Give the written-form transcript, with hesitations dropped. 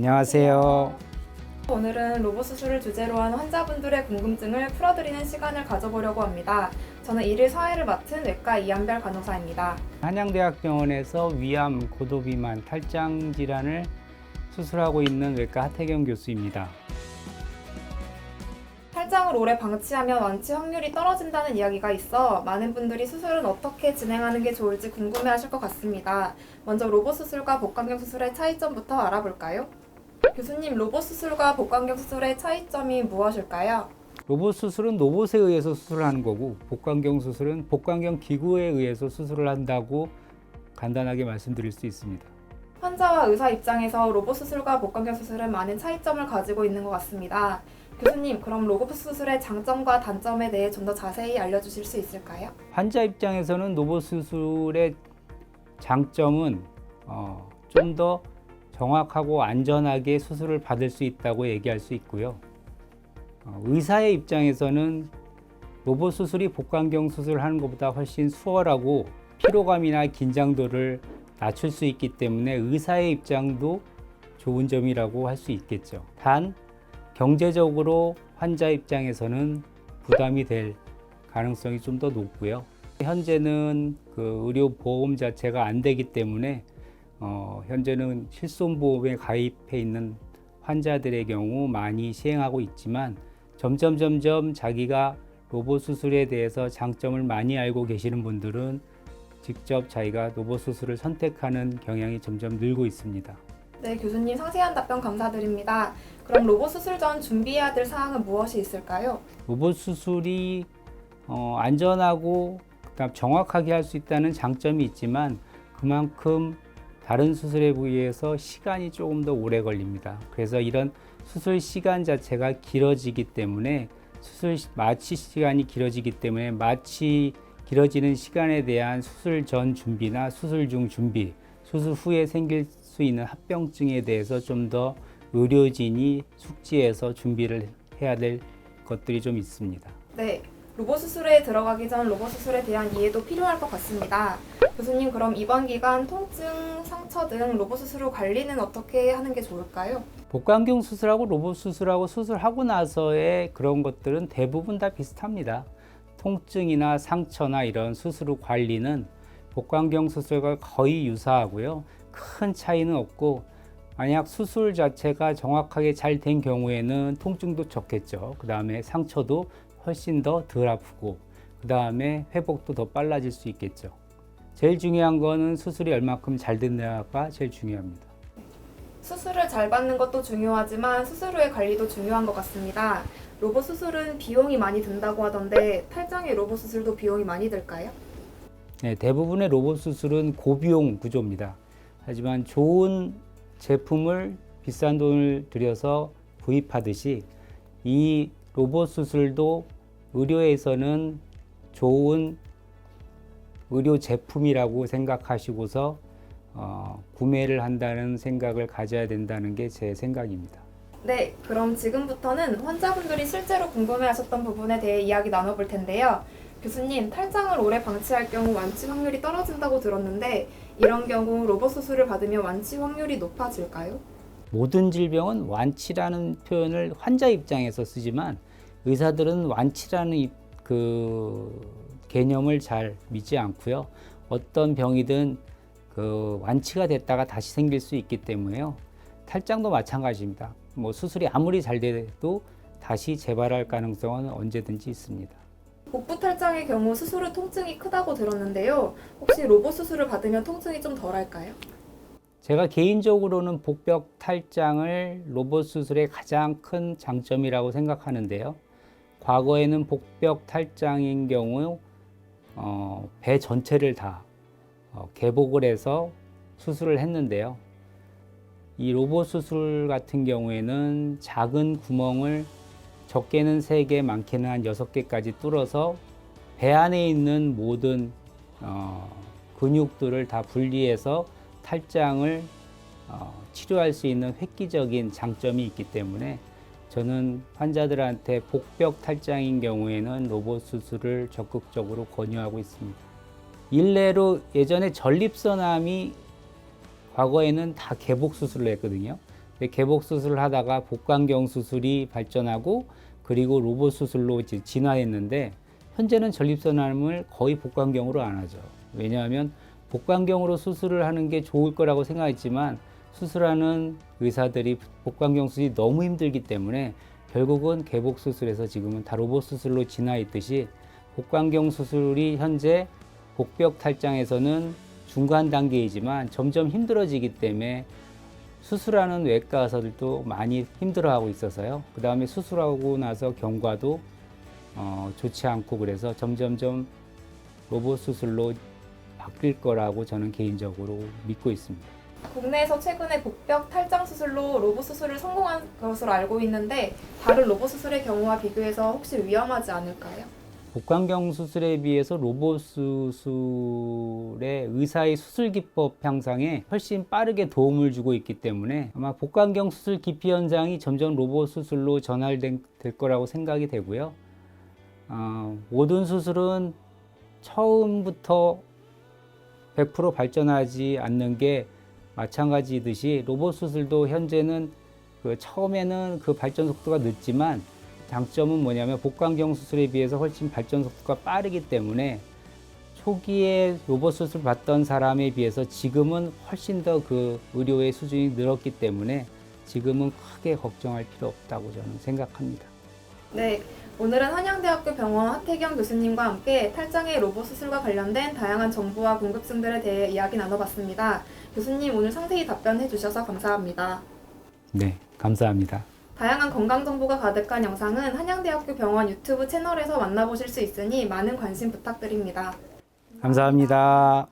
안녕하세요. 오늘은 로봇 수술을 주제로 한 환자분들의 궁금증을 풀어드리는 시간을 가져보려고 합니다. 저는 1일 사회를 맡은 외과 이한별 간호사입니다. 한양대학병원에서 위암, 고도비만, 탈장 질환을 수술하고 있는 외과 하태경 교수입니다. 탈장을 오래 방치하면 완치 확률이 떨어진다는 이야기가 있어 많은 분들이 수술은 어떻게 진행하는 게 좋을지 궁금해하실 것 같습니다. 먼저 로봇 수술과 복강경 수술의 차이점부터 알아볼까요? 교수님, 로봇 수술과 복강경 수술의 차이점이 무엇일까요? 로봇 수술은 로봇에 의해서 수술하는 거고, 복강경 수술은 복강경 기구에 의해서 수술을 한다고 간단하게 말씀드릴 수 있습니다. 환자와 의사 입장에서 로봇 수술과 복강경 수술은 많은 차이점을 가지고 있는 것 같습니다. 교수님, 그럼 로봇 수술의 장점과 단점에 대해 좀 더 자세히 알려주실 수 있을까요? 환자 입장에서는 로봇 수술의 장점은 좀 더 정확하고 안전하게 수술을 받을 수 있다고 얘기할 수 있고요. 의사의 입장에서는 로봇 수술이 복강경 수술을 하는 것보다 훨씬 수월하고 피로감이나 긴장도를 낮출 수 있기 때문에 의사의 입장도 좋은 점이라고 할 수 있겠죠. 단, 경제적으로 환자 입장에서는 부담이 될 가능성이 좀 더 높고요. 현재는 그 의료보험 자체가 안 되기 때문에 현재는 실손보험에 가입해 있는 환자들의 경우 많이 시행하고 있지만 점점 자기가 로봇 수술에 대해서 장점을 많이 알고 계시는 분들은 직접 자기가 로봇 수술을 선택하는 경향이 점점 늘고 있습니다. 네, 교수님 상세한 답변 감사드립니다. 그럼 로봇 수술 전 준비해야 될 사항은 무엇이 있을까요? 로봇 수술이 안전하고 그다음 정확하게 할 수 있다는 장점이 있지만 그만큼 다른 수술에 비해서 시간이 조금 더 오래 걸립니다. 그래서 이런 수술 시간 자체가 길어지기 때문에 수술 마취 시간이 길어지기 때문에 마취 길어지는 시간에 대한 수술 전 준비나 수술 중 준비, 수술 후에 생길 수 있는 합병증에 대해서 좀 더 의료진이 숙지해서 준비를 해야 될 것들이 좀 있습니다. 네, 로봇 수술에 들어가기 전 로봇 수술에 대한 이해도 필요할 것 같습니다. 교수님, 그럼 이번 기간 통증, 상처 등 로봇 수술 후 관리는 어떻게 하는 게 좋을까요? 복강경 수술하고 로봇 수술하고 수술하고 나서의 그런 것들은 대부분 다 비슷합니다. 통증이나 상처나 이런 수술 후 관리는 복강경 수술과 거의 유사하고요. 큰 차이는 없고 만약 수술 자체가 정확하게 잘 된 경우에는 통증도 적겠죠. 그 다음에 상처도 훨씬 더 덜 아프고 그 다음에 회복도 더 빨라질 수 있겠죠. 제일 중요한 거는 수술이 얼마큼 잘 됐냐가 제일 중요합니다. 수술을 잘 받는 것도 중요하지만 수술 후의 관리도 중요한 것 같습니다. 로봇 수술은 비용이 많이 든다고 하던데 탈장의 로봇 수술도 비용이 많이 들까요? 네, 대부분의 로봇 수술은 고비용 구조입니다. 하지만 좋은 제품을 비싼 돈을 들여서 구입하듯이 이 로봇 수술도 의료에서는 좋은 의료 제품이라고 생각하시고서 구매를 한다는 생각을 가져야 된다는 게 제 생각입니다. 네, 그럼 지금부터는 환자분들이 실제로 궁금해하셨던 부분에 대해 이야기 나눠볼 텐데요. 교수님, 탈장을 오래 방치할 경우 완치 확률이 떨어진다고 들었는데 이런 경우 로봇 수술을 받으면 완치 확률이 높아질까요? 모든 질병은 완치라는 표현을 환자 입장에서 쓰지만 의사들은 완치라는 그 개념을 잘 믿지 않고요. 어떤 병이든 그 완치가 됐다가 다시 생길 수 있기 때문에요. 탈장도 마찬가지입니다. 뭐 수술이 아무리 잘 돼도 다시 재발할 가능성은 언제든지 있습니다. 복부 탈장의 경우 수술 후 통증이 크다고 들었는데요. 혹시 로봇 수술을 받으면 통증이 좀 덜할까요? 제가 개인적으로는 복벽 탈장을 로봇 수술의 가장 큰 장점이라고 생각하는데요. 과거에는 복벽 탈장인 경우 배 전체를 다 개복을 해서 수술을 했는데요. 이 로봇 수술 같은 경우에는 작은 구멍을 적게는 3개, 많게는 한 6개까지 뚫어서 배 안에 있는 모든 근육들을 다 분리해서 탈장을 치료할 수 있는 획기적인 장점이 있기 때문에 저는 환자들한테 복벽 탈장인 경우에는 로봇 수술을 적극적으로 권유하고 있습니다. 일례로 예전에 전립선암이 과거에는 다 개복 수술을 했거든요. 개복 수술을 하다가 복강경 수술이 발전하고 그리고 로봇 수술로 이제 진화했는데 현재는 전립선암을 거의 복강경으로 안 하죠. 왜냐하면 복강경으로 수술을 하는 게 좋을 거라고 생각했지만 수술하는 의사들이 복강경 수술이 너무 힘들기 때문에 결국은 개복 수술에서 지금은 다 로봇 수술로 진화했듯이 복강경 수술이 현재 복벽 탈장에서는 중간 단계이지만 점점 힘들어지기 때문에 수술하는 외과 의사들도 많이 힘들어하고 있어서요. 그 다음에 수술하고 나서 경과도 좋지 않고 그래서 점점점 로봇 수술로 바뀔 거라고 저는 개인적으로 믿고 있습니다. 국내에서 최근에 복벽 탈장 수술로 로봇 수술을 성공한 것으로 알고 있는데 다른 로봇 수술의 경우와 비교해서 혹시 위험하지 않을까요? 복강경 수술에 비해서 로봇 수술의 의사의 수술 기법 향상에 훨씬 빠르게 도움을 주고 있기 때문에 아마 복강경 수술 기피 현상이 점점 로봇 수술로 전환될 거라고 생각이 되고요. 모든 수술은 처음부터 100% 발전하지 않는 게 마찬가지듯이 로봇 수술도 현재는 처음에는 그 발전 속도가 늦지만 장점은 뭐냐면 복강경 수술에 비해서 훨씬 발전 속도가 빠르기 때문에 초기에 로봇 수술 받던 사람에 비해서 지금은 훨씬 더 그 의료의 수준이 늘었기 때문에 지금은 크게 걱정할 필요 없다고 저는 생각합니다. 네, 오늘은 한양대학교 병원 하태경 교수님과 함께 탈장의 로봇 수술과 관련된 다양한 정보와 궁금증들에 대해 이야기 나눠봤습니다. 교수님 오늘 상세히 답변해 주셔서 감사합니다. 네, 감사합니다. 다양한 건강 정보가 가득한 영상은 한양대학교 병원 유튜브 채널에서 만나보실 수 있으니 많은 관심 부탁드립니다. 감사합니다.